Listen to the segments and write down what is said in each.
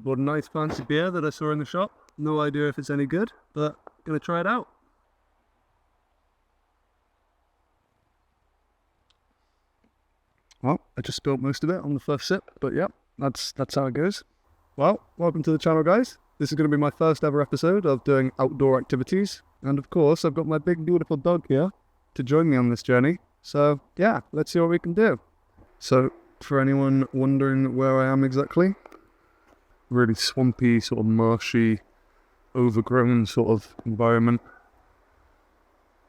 bought a nice fancy beer that I saw in the shop. No idea if it's any good, but gonna try it out. Well, I just spilled most of it on the first sip, but yeah, that's how it goes. Well, welcome to the channel, guys. This is going to be my first ever episode of doing outdoor activities. And of course, I've got my big beautiful dog here to join me on this journey. So yeah, let's see what we can do. So for anyone wondering where I am exactly, really swampy, sort of marshy, overgrown sort of environment.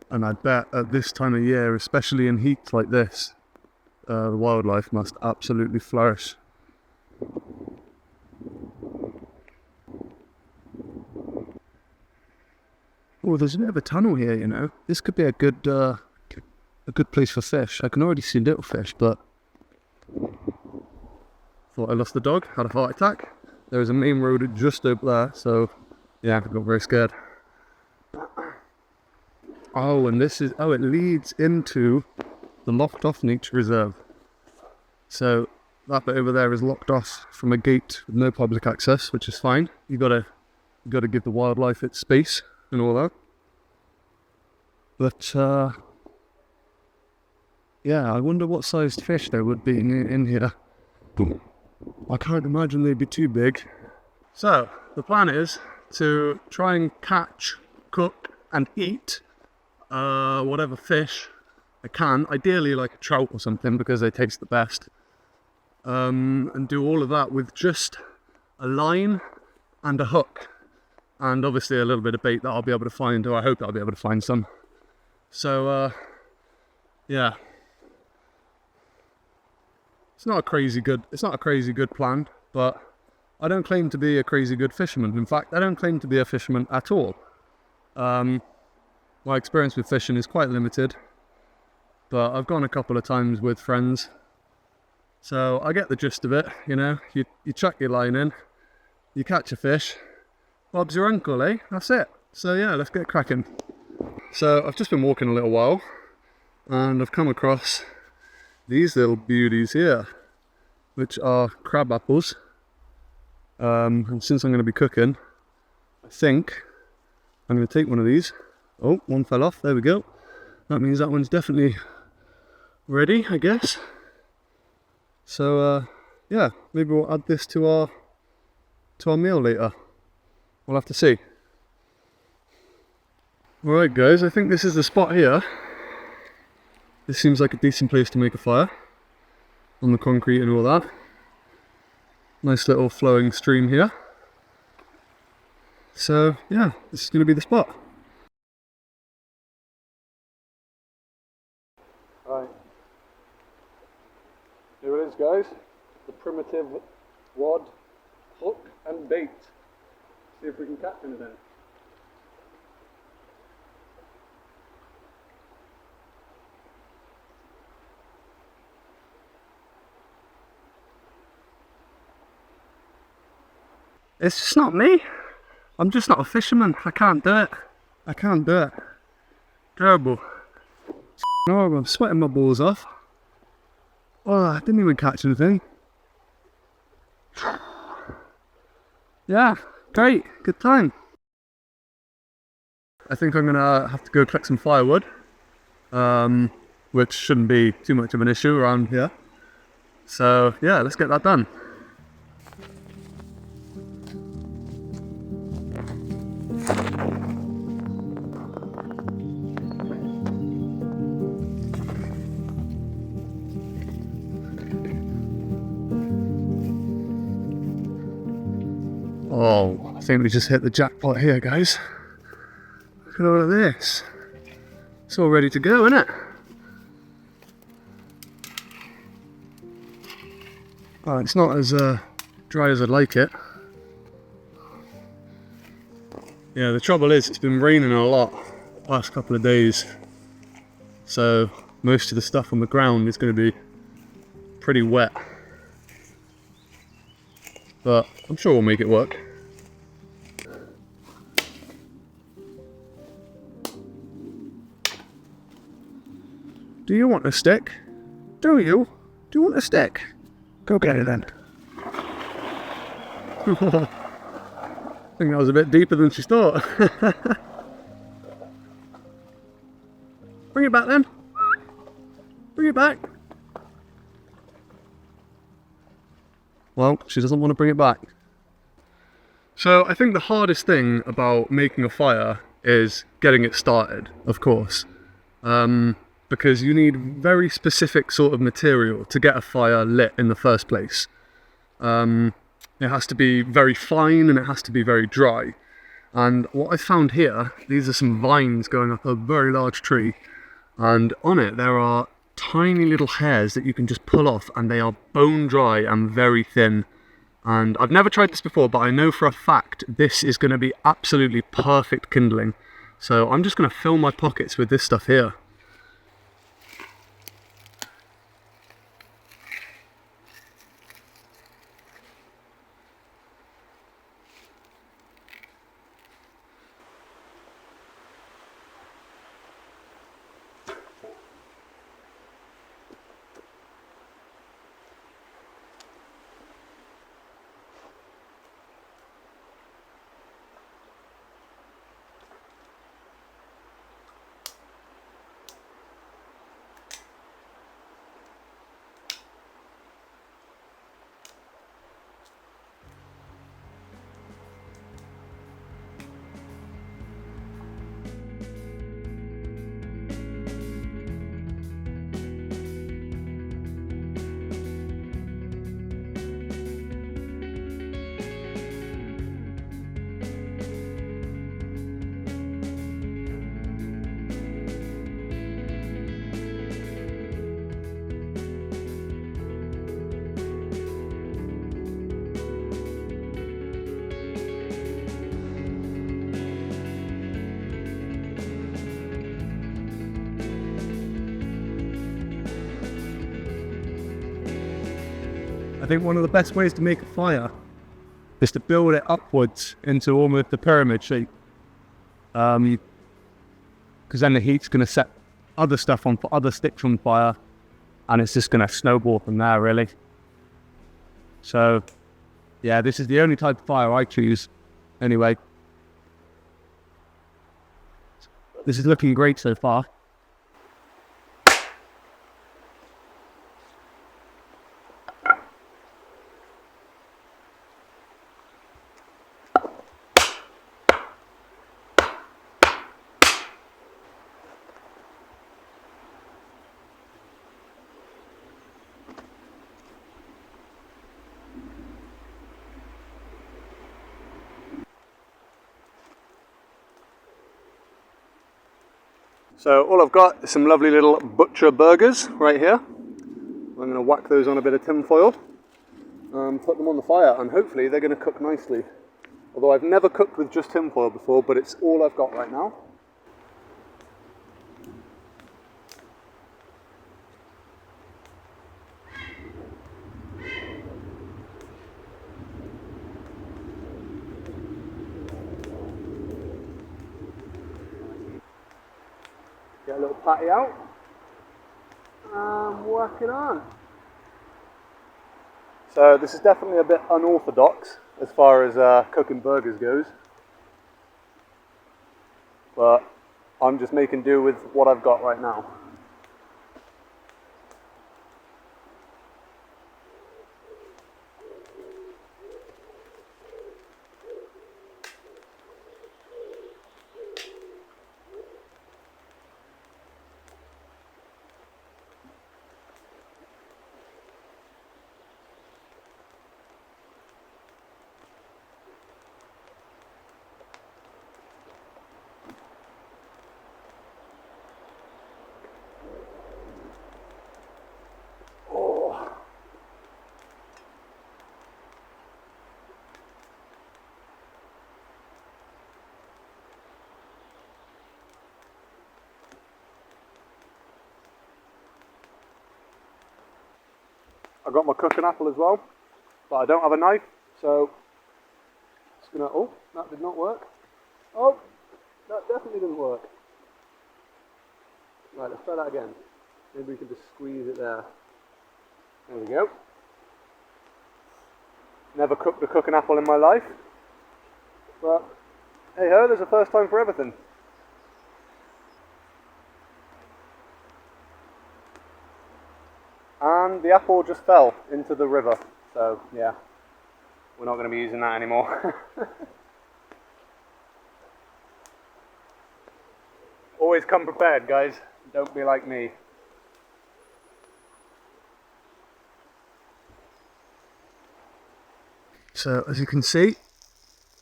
And I bet at this time of year, especially in heat like this, the wildlife must absolutely flourish. Oh, there's a bit of a tunnel here, you know. This could be a good place for fish. I can already see little fish, but thought I lost the dog, had a heart attack. There is a main road just over there, so yeah, I got very scared. Oh, and this is, it leads into the locked off nature reserve. So that bit over there is locked off from a gate with no public access, which is fine. You gotta give the wildlife its space and all that. But yeah, I wonder what sized fish there would be in here. I can't imagine they'd be too big. So the plan is to try and catch, cook and eat whatever fish I can, ideally like a trout or something because they taste the best, and do all of that with just a line and a hook, and obviously a little bit of bait that I'll be able to find, or I hope I'll be able to find some. So yeah, it's not a crazy good plan, but I don't claim to be a crazy good fisherman. In fact, I don't claim to be a fisherman at all. My experience with fishing is quite limited, but I've gone a couple of times with friends, so I get the gist of it. You know, you chuck your line in, you catch a fish, Bob's your uncle, eh? That's it. So yeah, let's get cracking. So I've just been walking a little while, and I've come across these little beauties here, which are crab apples. And since I'm going to be cooking, I think I'm going to take one of these. Oh, one fell off, there we go. That means that one's definitely ready, I guess. So yeah, maybe we'll add this to our meal later. We'll have to see. Alright guys, I think this is the spot here. This seems like a decent place to make a fire on the concrete and all that. Nice little flowing stream here. So yeah, this is going to be the spot. Right, here it is guys, the primitive wad, hook and bait. See if we can catch anything. It's just not me. I'm just not a fisherman. I can't do it. I can't do it. Terrible. No, I'm sweating my balls off. Oh, I didn't even catch anything. Yeah, great. Good time. I think I'm gonna have to go collect some firewood, which shouldn't be too much of an issue around here. So yeah, let's get that done. Oh, I think we just hit the jackpot here, guys. Look at all of this. It's all ready to go, isn't it? Oh, it's not as dry as I'd like it. Yeah, the trouble is it's been raining a lot the past couple of days. So most of the stuff on the ground is going to be pretty wet. But I'm sure we'll make it work. Do you want a stick? Do you? Do you want a stick? Go get it then. I think that was a bit deeper than she thought. Bring it back then. Bring it back. Well, she doesn't want to bring it back. So I think the hardest thing about making a fire is getting it started, of course. Because you need very specific sort of material to get a fire lit in the first place. It has to be very fine and it has to be very dry. And what I found here, these are some vines going up a very large tree, and on it there are tiny little hairs that you can just pull off, and they are bone dry and very thin. And I've never tried this before, but I know for a fact this is going to be absolutely perfect kindling. So I'm just going to fill my pockets with this stuff here. I think one of the best ways to make a fire is to build it upwards into almost a pyramid shape. Because then the heat's going to set other stuff on, other sticks on fire, and it's just going to snowball from there, really. So, yeah, this is the only type of fire I choose, anyway. This is looking great so far. So all I've got is some lovely little butcher burgers right here. I'm going to whack those on a bit of tin foil, put them on the fire, and hopefully they're going to cook nicely. Although I've never cooked with just tin foil before, but it's all I've got right now. Get a little patty out, and whack it on. So this is definitely a bit unorthodox as far as cooking burgers goes, but I'm just making do with what I've got right now. I've got my cooking apple as well, but I don't have a knife, so just gonna, oh, that did not work. Oh, that definitely didn't work. Right, let's try that again. Maybe we can just squeeze it there. There we go. Never cooked a cooking apple in my life. But hey ho, there's a first time for everything. And the apple just fell into the river. So yeah, we're not going to be using that anymore. Always come prepared, guys. Don't be like me. So as you can see,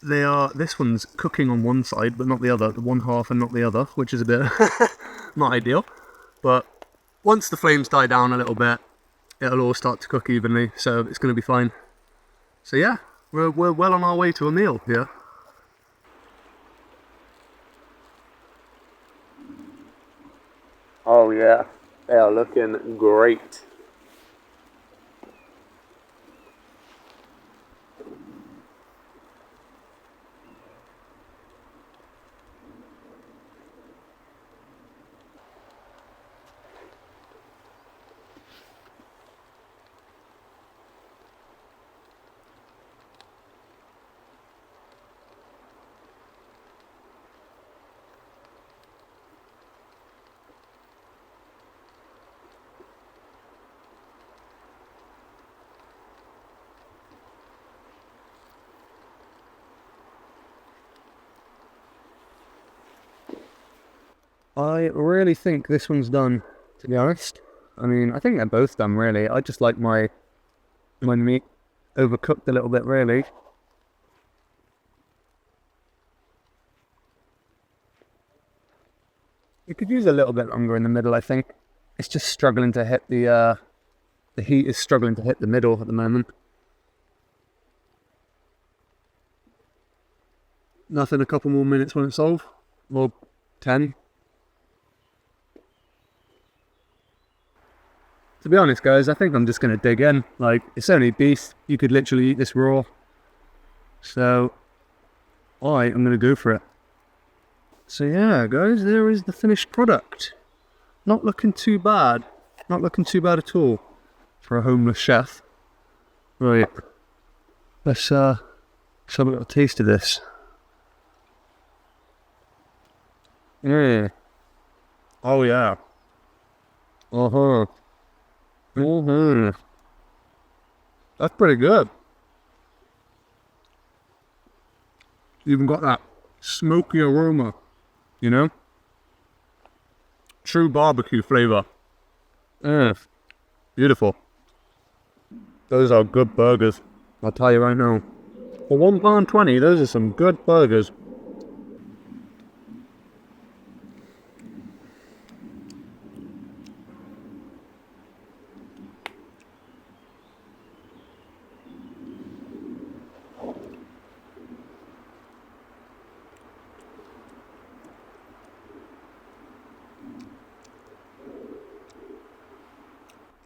this one's cooking on one side but not the other, the one half and not the other, which is a bit not ideal. But once the flames die down a little bit, it'll all start to cook evenly, so it's going to be fine. So yeah, we're well on our way to a meal here. Oh yeah, they are looking great. I really think this one's done, to be honest. I mean, I think they're both done, really. I just like my meat overcooked a little bit, really. You could use a little bit longer in the middle, I think. It's just struggling to hit the heat is struggling to hit the middle at the moment. Nothing, a couple more minutes won't solve. Or 10. To be honest, guys, I think I'm just going to dig in. Like, it's only beef. You could literally eat this raw. So, I'm going to go for it. So yeah, guys, there is the finished product. Not looking too bad. Not looking too bad at all for a homeless chef. Right. Let's have a little taste of this. Yeah. Oh yeah. Uh-huh. That's pretty good. You even got that smoky aroma, you know? True barbecue flavour. Beautiful. Those are good burgers, I'll tell you right now. For £1.20, those are some good burgers.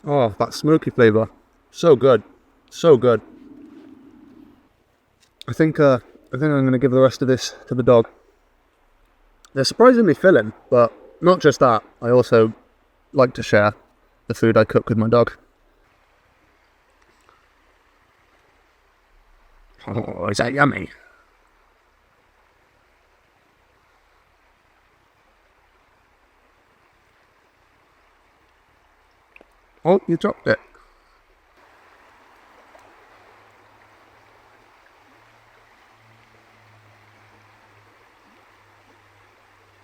Oh, that smoky flavour. So good. So good. I think I'm going to give the rest of this to the dog. They're surprisingly filling, but not just that. I also like to share the food I cook with my dog. Oh, is that yummy? Oh, you dropped it.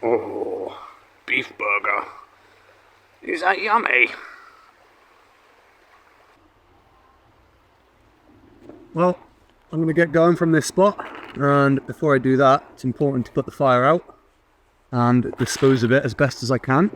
Oh, beef burger. Is that yummy? Well, I'm going to get going from this spot, and before I do that, it's important to put the fire out and dispose of it as best as I can.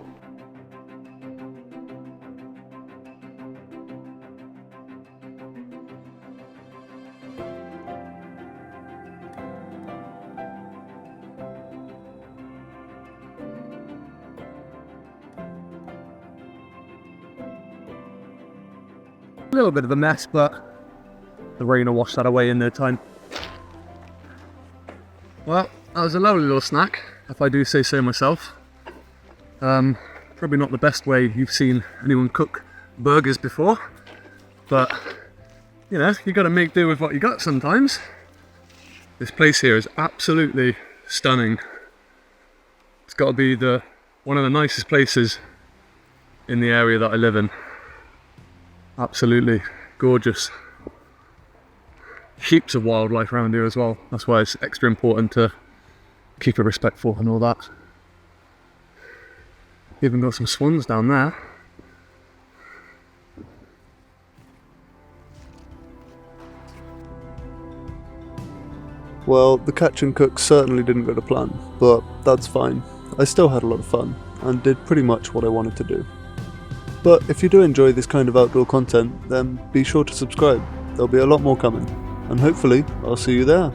A little bit of a mess, but the rain will wash that away in no time. Well, that was a lovely little snack, if I do say so myself. Probably not the best way you've seen anyone cook burgers before, but you know, you got to make do with what you got sometimes. This place here is absolutely stunning. It's got to be one of the nicest places in the area that I live in. Absolutely gorgeous. Heaps of wildlife around here as well. That's why it's extra important to keep it respectful and all that. Even got some swans down there. Well, the catch and cook certainly didn't go to plan, but that's fine. I still had a lot of fun, and did pretty much what I wanted to do. But if you do enjoy this kind of outdoor content, then be sure to subscribe. There'll be a lot more coming, and hopefully I'll see you there.